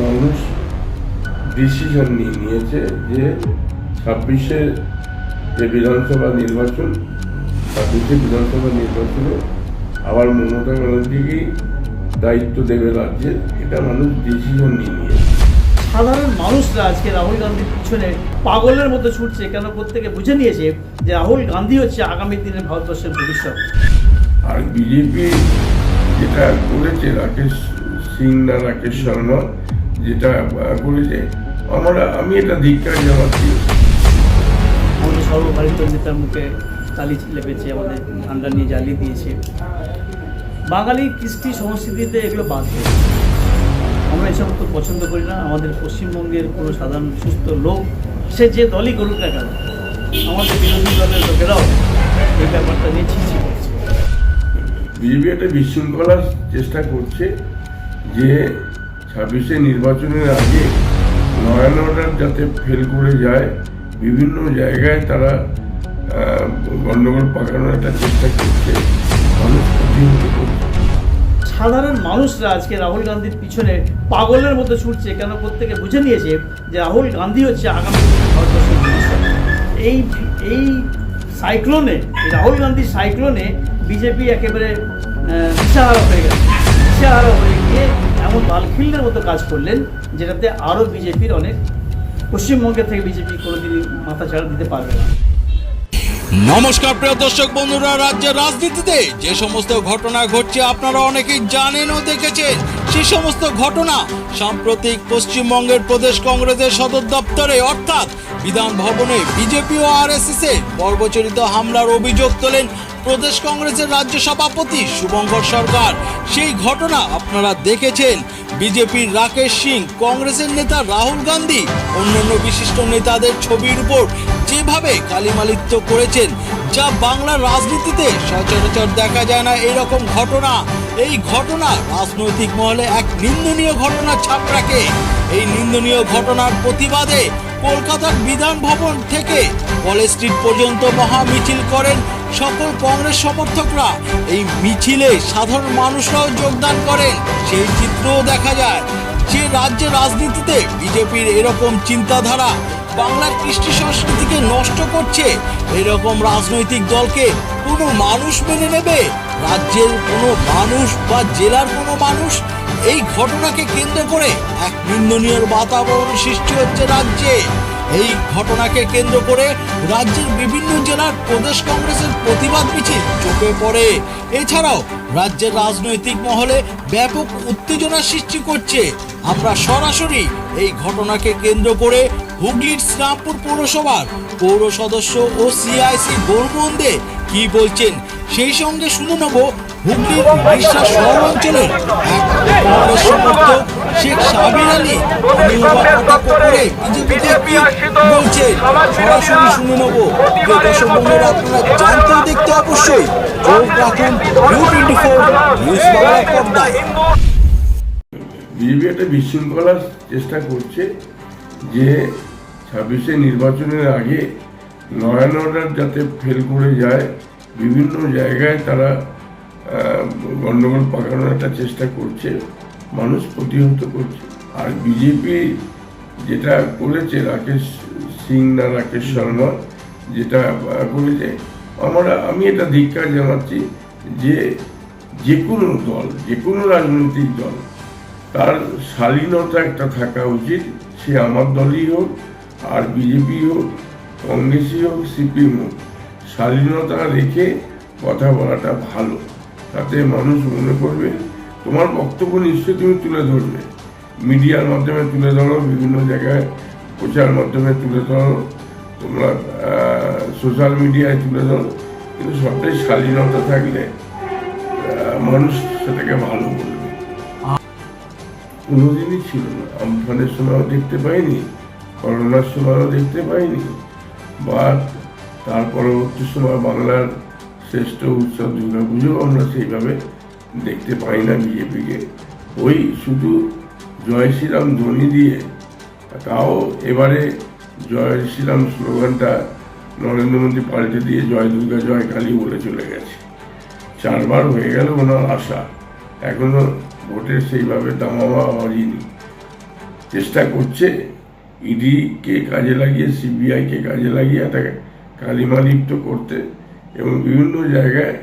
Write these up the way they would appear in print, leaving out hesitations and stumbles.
মানুষ ডিসিশন নিয়েছে যে 26-এ যে বিধানসভা নির্বাচনে আবার মমতা ব্যানার্জিকেই দায়িত্ব দেবে রাজ্যের, এটা মানুষ ডিসিশন নিয়েছে। সাধারণ মানুষরা আজকে রাহুল গান্ধীর পিছনে পাগলের মতো ছুটছে কেন? প্রত্যেকে বুঝে নিয়েছে যে রাহুল গান্ধী হচ্ছে আগামী দিনে ভারতবর্ষের ভবিষ্যৎ। আর বিজেপি যেটা করেছে, রাকেশ শর্মা যেটা করেছে, আমি এটা ধিক্কার জানাচ্ছি। আমাদের সর্বভারতীয় নেতার মুখে কালি লেপেছে, আমাদের ঠান্ডা নিয়ে জ্বালিয়ে দিয়েছে। বাঙালি কৃষ্টি সংস্কৃতিতে এগুলো বাদ দিয়ে আমরা এসব তো পছন্দ করি না। আমাদের পশ্চিমবঙ্গের কোনো সাধারণ সুস্থ লোক, সে যে দলই করুক না কেন, আমাদের বিরোধী দলের লোকেরাও এই ব্যাপারটা নিয়ে ছিছি করছে। বিজেপি একটা বিশৃঙ্খলার চেষ্টা করছে যে 26-এ নির্বাচনের আগে নয়ন অর্ডার যাতে ফেল করে যায়, বিভিন্ন জায়গায় তারা গণ্ডগোল পাকানোর একটা চেষ্টা করছে, মানুষ প্রতিহত করছে। সাধারণ মানুষরা আজকে রাহুল গান্ধীর পিছনে পাগলের মতো ছুটছে কেন? প্রত্যেকে বুঝে নিয়েছে যে রাহুল গান্ধী হচ্ছে আগামী ভারতবর্ষের ভবিষ্যৎ। এই সাইক্লোনে, রাহুল গান্ধীর সাইক্লোনে বিজেপি একেবারে দিশাহারা হয়ে গেছে। দিশাহারা হয়ে গিয়ে এমন বালখিল্যের মতো কাজ করলেন যেটাতে আরও বিজেপির অনেক, পশ্চিমবঙ্গের থেকে বিজেপি কোনোদিনই মাথা ছাড়া দিতে পারবে না। নমস্কার প্রিয় দর্শক বন্ধুরা, রাজ্যের রাজনীতিতে যে সমস্ত ঘটনা ঘটছে আপনারা অনেকেই জানেন ও দেখেছেন। সেই সমস্ত ঘটনা সাম্প্রতিক পশ্চিমবঙ্গের প্রদেশ কংগ্রেসের সদর দপ্তরে অর্থাৎ বিধান ভবনে বিজেপি ও আরএসএস এর বর্বরচিত হামলার অভিযোগ তোলেন প্রদেশ কংগ্রেসের রাজ্য সভাপতি শুভঙ্কর সরকার। সেই ঘটনা আপনারা দেখেছেন। বিজেপির রাকেশ সিং, কংগ্রেসের নেতা রাহুল গান্ধী, অন্যান্য বিশিষ্ট নেতাদের ছবির উপর যেভাবে কালিমালিপ্ত করেছেন, যা বাংলার রাজনীতিতে সচরাচর দেখা যায় না এরকম ঘটনা। এই ঘটনা রাজনৈতিক মহলে এক নিন্দনীয় ঘটনা ছাপ রাখে। এই নিন্দনীয় ঘটনার প্রতিবাদে কলকাতার বিধান ভবন থেকে কলেজ স্ট্রিট পর্যন্ত মহা মিছিল করেন সকল কংগ্রেস সমর্থকরা। এই মিছিলে সাধারণ মানুষরাও যোগদান করেন। সেই চিত্রও দেখা যায় যে রাজ্যের রাজনীতিতে বিজেপির এরকম চিন্তাধারা বাংলার কৃষ্টি সংস্কৃতিকে নষ্ট করছে। এরকম রাজনৈতিক দলকে কোনো মানুষ মেনে নেবে? রাজ্যের কোনো মানুষ বা জেলার কোনো মানুষ? এই ঘটনাকে কেন্দ্র করে এক নিন্দনীয় বাতাবরণ সৃষ্টি হচ্ছে রাজ্যে। এই ঘটনাকে কেন্দ্র করে রাজ্যের বিভিন্ন জেলার প্রদেশ কংগ্রেসের প্রতিবাদ মিছিল চোখে পড়ে। এছাড়াও রাজ্যের রাজনৈতিক মহলে ব্যাপক উত্তেজনা সৃষ্টি করছে। আমরা সরাসরি এই ঘটনাকে কেন্দ্র করে হুগলির শ্রীরামপুর পৌরসভার পৌর সদস্য ও সিআইসি গৌরমোহন দে কি বলছেন, সেই সঙ্গে শুনে নেব হুগলির বিশ্বাস শহর অঞ্চলের এক কংগ্রেস সমর্থক শেখ সাবির আলী করে বিজেপিতে কি বলছেন, সরাসরি শুনে নেব। দর্শক বন্ধুরা, আপনারা জানতে দেখতে অবশ্যই চোখ রাখুন U24 নিউজ বাংলা পর্দায়। বিজেপি একটা বিশৃঙ্খলার চেষ্টা করছে যে 26-এ নির্বাচনের আগে নয়ন অর্ডার যাতে ফেল করে যায়, বিভিন্ন জায়গায় তারা গণ্ডগোল পাকানোর একটা চেষ্টা করছে, মানুষ প্রতিহত করছে। আর বিজেপি যেটা করেছে, রাকেশ শর্মা যেটা করেছে, আমি এটা ধিক্কার জানাচ্ছি যে কোনো দল, যে কোনো রাজনৈতিক দল, তার শালীনতা একটা থাকা উচিত। সে আমার দলই হোক, আর বিজেপি হোক, কংগ্রেসই হোক, সিপিএম হোক, শালীনতা রেখে কথা বলাটা ভালো। তাতে মানুষ মনে করবে, তোমার বক্তব্য নিশ্চয়ই তুমি তুলে ধরবে, মিডিয়ার মাধ্যমে তুলে ধরো, বিভিন্ন জায়গায় প্রচার মাধ্যমে তুলে ধরো, তোমরা সোশ্যাল মিডিয়ায় তুলে ধরো, কিন্তু সবটাই শালীনতা থাকলে মানুষ সেটাকে ভালো বলবে। কোনোদিনই ছিল না, আমফানের সময়ও দেখতে পাইনি, করোনার সময়ও দেখতে পাইনি, বা তার পরবর্তী সময় বাংলার শ্রেষ্ঠ উৎসব দুর্গাপুজো আমরা সেইভাবে দেখতে পাই না বিজেপিকে। ওই শুধু জয় শ্রীরাম ধ্বনি দিয়ে, তাও এবারে জয় শ্রীরাম স্লোগানটা নরেন্দ্র মোদী পাল্টে দিয়ে জয় দুর্গা জয় কালী বলে চলে গেছে। 4বার হয়ে গেল ওনার আশা, এখনো ভোটের সেইভাবে দামামা হয়নি। চেষ্টা করছে ইডিকে কাজে লাগিয়ে, সিবিআইকে কাজে লাগিয়ে তাকে কালিমালিপ্ত করতে, এবং বিভিন্ন জায়গায়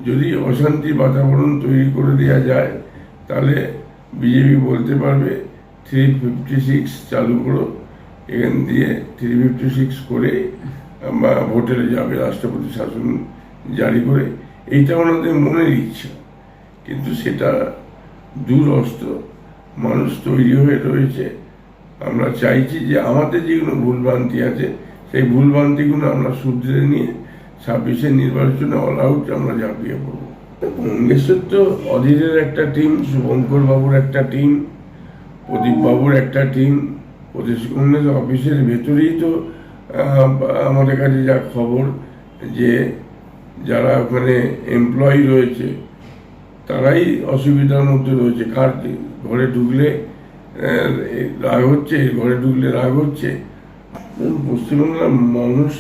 যদি অশান্তি বাতাবরণ তৈরি করে দেওয়া যায় তাহলে বিজেপি বলতে পারবে 356 চালু করো, এখান দিয়ে 356 করে ভোটে যাবে, রাষ্ট্রপতি শাসন জারি করে। এইটা ওনাদের মনের ইচ্ছা, কিন্তু সেটা দুরস্ত, মানুষ তৈরি হয়ে রয়েছে। আমরা চাইছি যে আমাদের যেগুলো ভুলভ্রান্তি আছে সেই ভুলভ্রান্তিগুলো আমরা শুধরে নিয়ে 26-এর নির্বাচনে অল আউট আমরা ঝাঁপিয়ে পড়ব। কংগ্রেসের তো অধীরের একটা টিম, শুভঙ্কর বাবুর একটা টিম, প্রদীপ বাবুর একটা টিম, প্রদেশ কংগ্রেস অফিসের ভেতরেই তো আমাদের কাছে যা খবর যে যারা ওখানে এমপ্লয়ি রয়েছে তারাই অসুবিধার মধ্যে রয়েছে। কার ঘরে ঢুকলে রাগ হচ্ছে, ঘরে ঢুকলে রাগ হচ্ছে। পশ্চিমবাংলার মানুষ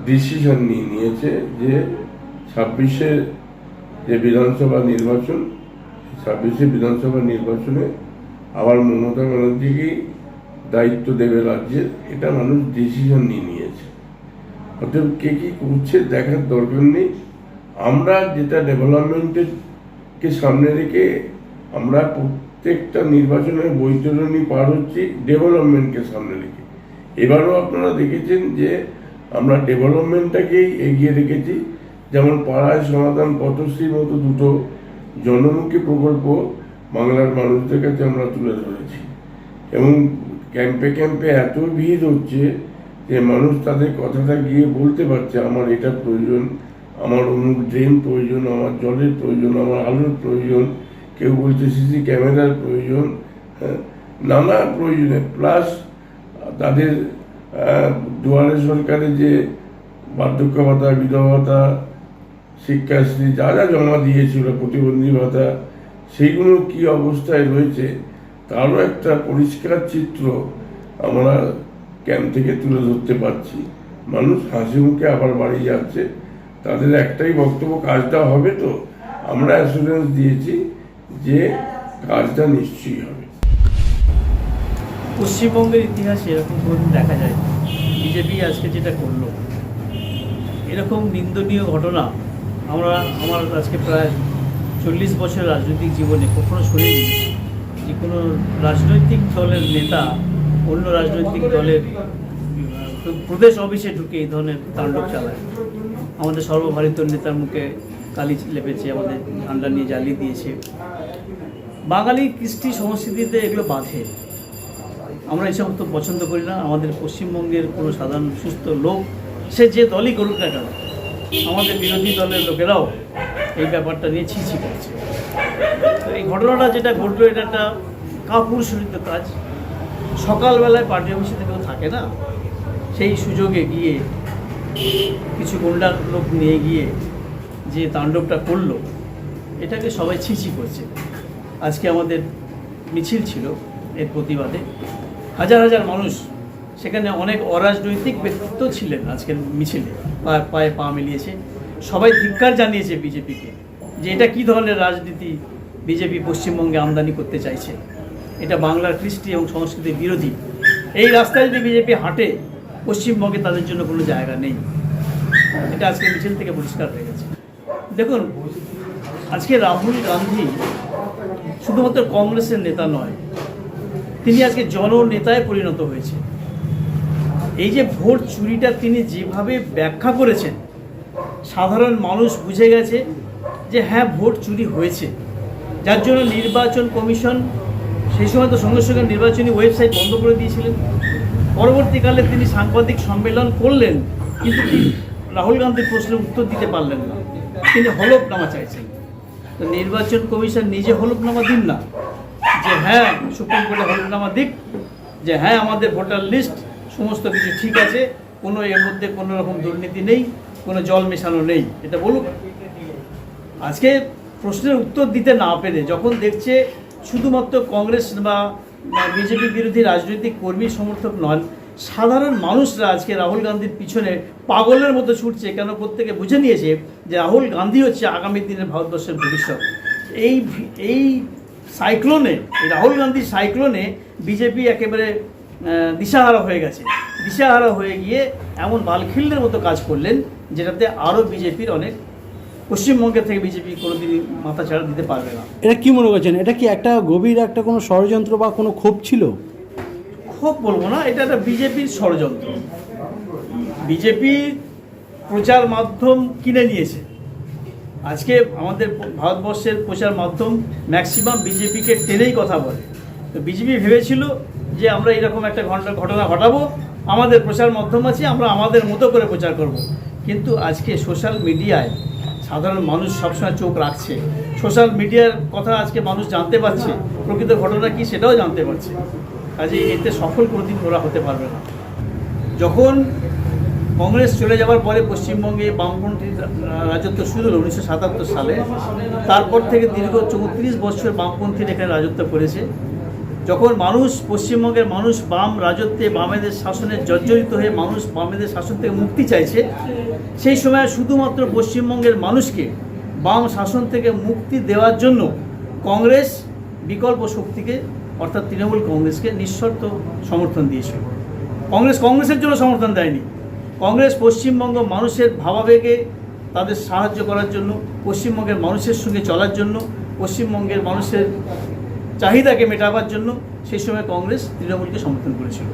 ডিসিশন নিয়েছে যে 26-এ যে বিধানসভা নির্বাচন, 26-এ বিধানসভা নির্বাচনে আবার মমতা ব্যানার্জিকেই দায়িত্ব দেবে রাজ্যের, এটা মানুষ ডিসিশন নিয়েছে। অতএব কে কী করছে দেখার দরকার নেই। আমরা যেটা ডেভেলপমেন্টকে সামনে রেখে আমরা প্রত্যেকটা নির্বাচনের বৈতরণী পার হচ্ছি ডেভেলপমেন্টকে সামনে রেখে। এবারও আপনারা দেখেছেন যে আমরা ডেভেলপমেন্টটাকেই এগিয়ে রেখেছি। যেমন পাড়ায় সমাধান, পথশ্রীর মতো দুটো জনমুখী প্রকল্প বাংলার মানুষদের কাছে আমরা তুলে ধরেছি, এবং ক্যাম্পে ক্যাম্পে এত ভিড় হচ্ছে যে মানুষ তাদের কথাটা গিয়ে বলতে পারছে, আমার এটা প্রয়োজন, আমার অমুক ড্রেন প্রয়োজন, আমার জলের প্রয়োজন, আমার আলোর প্রয়োজন, কেউ বলছে সিসি ক্যামেরার প্রয়োজন, নানা প্রয়োজনে। প্লাস তাদের দুয়ারে সরকারে যে বার্ধক্য ভাতা, বিধবা ভাতা, শিক্ষাশ্রী যা যা জমা দিয়েছিল, প্রতিবন্ধী ভাতা, সেইগুলো কি অবস্থায় রয়েছে তারও একটা পরিষ্কার চিত্র আমরা ক্যাম্প থেকে তুলে ধরতে পারছি। মানুষ হাসি মুখে আবার বাড়ি যাচ্ছে। তাদের একটাই বক্তব্য, কাজটা হবে তো। আমরা অ্যাসুরেন্স দিয়েছি যে কাজটা নিশ্চয়ই হবে। পশ্চিমবঙ্গের ইতিহাসে এরকম কোনোদিন দেখা যায় বিজেপি আজকে যেটা করলো, এরকম নিন্দনীয় ঘটনা আমার আজকে প্রায় 40 বছর রাজনৈতিক জীবনে কখনো শুনিনি যে কোনো রাজনৈতিক দলের নেতা অন্য রাজনৈতিক দলের প্রদেশ অফিসে ঢুকে এই ধরনের তাণ্ডব চালায়। আমাদের সর্বভারতীয় নেতার মুখে কালি লেপেছে, আমাদের ঝান্ডা নিয়ে জ্বালিয়ে দিয়েছে। বাঙালি কৃষ্টি সংস্কৃতিতে এগুলো বাধে। আমরা এই সমস্ত পছন্দ করি না। আমাদের পশ্চিমবঙ্গের কোনো সাধারণ সুস্থ লোক, সে যে দলই করুক না কেন, আমাদের বিরোধী দলের লোকেরাও এই ব্যাপারটা নিয়ে ছিছি করছে। তো এই ঘটনাটা যেটা ঘটলো, এটা একটা কাপুরুষোচিত কাজ। সকালবেলায় পার্টি অফিসে কেউ থাকে না, সেই সুযোগে গিয়ে কিছু গুন্ডা লোক নিয়ে গিয়ে যে তাণ্ডবটা করলো, এটাকে সবাই ছিছি করছে। আজকে আমাদের মিছিল ছিল এর প্রতিবাদে, হাজার হাজার মানুষ, সেখানে অনেক অরাজনৈতিক ব্যক্তিত্ব ছিলেন আজকের মিছিলে, পায়ে পা মিলিয়েছে। সবাই ধিক্কার জানিয়েছে বিজেপিকে যে এটা কী ধরনের রাজনীতি বিজেপি পশ্চিমবঙ্গে আমদানি করতে চাইছে। এটা বাংলার কৃষ্টি এবং সংস্কৃতির বিরোধী। এই রাস্তায় যদি বিজেপি হাঁটে, পশ্চিমবঙ্গে তাদের জন্য কোনো জায়গা নেই। এটা আজকে মিছিল থেকে পরিষ্কার হয়ে গেছে। দেখুন, আজকে রাহুল গান্ধী শুধুমাত্র কংগ্রেসের নেতা নয়, তিনি আজকে জননেতায় পরিণত হয়েছে। এই যে ভোট চুরিটা তিনি যেভাবে ব্যাখ্যা করেছেন, সাধারণ মানুষ বুঝে গেছে যে হ্যাঁ, ভোট চুরি হয়েছে। যার জন্য নির্বাচন কমিশন সেই সময় তো সঙ্গে সঙ্গে নির্বাচনী ওয়েবসাইট বন্ধ করে দিয়েছিলেন। পরবর্তীকালে তিনি সাংবাদিক সম্মেলন করলেন, কিন্তু রাহুল গান্ধীর প্রশ্নের উত্তর দিতে পারলেন না। তিনি হলফনামা চাইছেন। তো নির্বাচন কমিশন নিজে হলফনামা দিন না, যে হ্যাঁ, সুপ্রিম কোর্টে হলফনামা দিক যে হ্যাঁ, আমাদের ভোটার লিস্ট সমস্ত কিছু ঠিক আছে, কোনো এর মধ্যে কোনো রকম দুর্নীতি নেই, কোনো জল মেশানো নেই, এটা বলুক। আজকে প্রশ্নের উত্তর দিতে না পেরে যখন দেখছে শুধুমাত্র কংগ্রেস বা বিজেপি বিরোধী রাজনৈতিক কর্মী সমর্থক নন, সাধারণ মানুষরা আজকে রাহুল গান্ধীর পিছনে পাগলের মতো ছুটছে। কেন? প্রত্যেকে বুঝে নিয়েছে যে রাহুল গান্ধী হচ্ছে আগামী দিনের ভারতবর্ষের ভবিষ্যৎ। এই সাইক্লোনে, এই রাহুল গান্ধীর সাইক্লোনে বিজেপি একেবারে দিশাহারা হয়ে গেছে। দিশাহারা হয়ে গিয়ে এমন বালখিল্যের মতো কাজ করলেন যেটাতে আরও বিজেপির অনেক, পশ্চিমবঙ্গের থেকে বিজেপি কোনোদিনই মাথা ছাড়া দিতে পারবে না। এটা কি মনে করছেন, এটা কি একটা গভীর একটা কোনো ষড়যন্ত্র বা কোনো ক্ষোভ ছিল? খুব বলবো না, এটা একটা বিজেপির ষড়যন্ত্র। বিজেপি প্রচার মাধ্যম কিনে নিয়েছে। আজকে আমাদের ভারতবর্ষের প্রচার মাধ্যম ম্যাক্সিমাম বিজেপিকে টেনেই কথা বলে। তো বিজেপি ভেবেছিল যে আমরা এরকম একটা ঘটনা ঘটাবো, আমাদের প্রচার মাধ্যম আছে, আমরা আমাদের মতো করে প্রচার করব। কিন্তু আজকে সোশ্যাল মিডিয়ায় সাধারণ মানুষ সবসময় চোখ রাখছে, সোশ্যাল মিডিয়ার কথা আজকে মানুষ জানতে পারছে, প্রকৃত ঘটনা কী সেটাও জানতে পারছে। কাজে এতে সফল কোনোদিন ওরা হতে পারবে না। যখন কংগ্রেস চলে যাওয়ার পরে পশ্চিমবঙ্গে বামপন্থী রাজত্ব শুরু হলো 1977 সালে, তারপর থেকে দীর্ঘ 34 বছর বামপন্থীরা এখানে রাজত্ব করেছে। যখন মানুষ, পশ্চিমবঙ্গের মানুষ বাম রাজত্বে, বামেদের শাসনে জর্জরিত হয়ে মানুষ বামেদের শাসন থেকে মুক্তি চাইছে, সেই সময় শুধুমাত্র পশ্চিমবঙ্গের মানুষকে বাম শাসন থেকে মুক্তি দেওয়ার জন্য কংগ্রেস বিকল্প শক্তিকে অর্থাৎ তৃণমূল কংগ্রেসকে নিঃশর্ত সমর্থন দিয়েছিল। কংগ্রেসের জন্য সমর্থন দেয়নি। কংগ্রেস পশ্চিমবঙ্গ মানুষের ভাবাবেগে তাদের সাহায্য করার জন্য, পশ্চিমবঙ্গের মানুষের সঙ্গে চলার জন্য, পশ্চিমবঙ্গের মানুষের চাহিদাকে মেটাবার জন্য সেই সময় কংগ্রেস তৃণমূলকে সমর্থন করেছিল।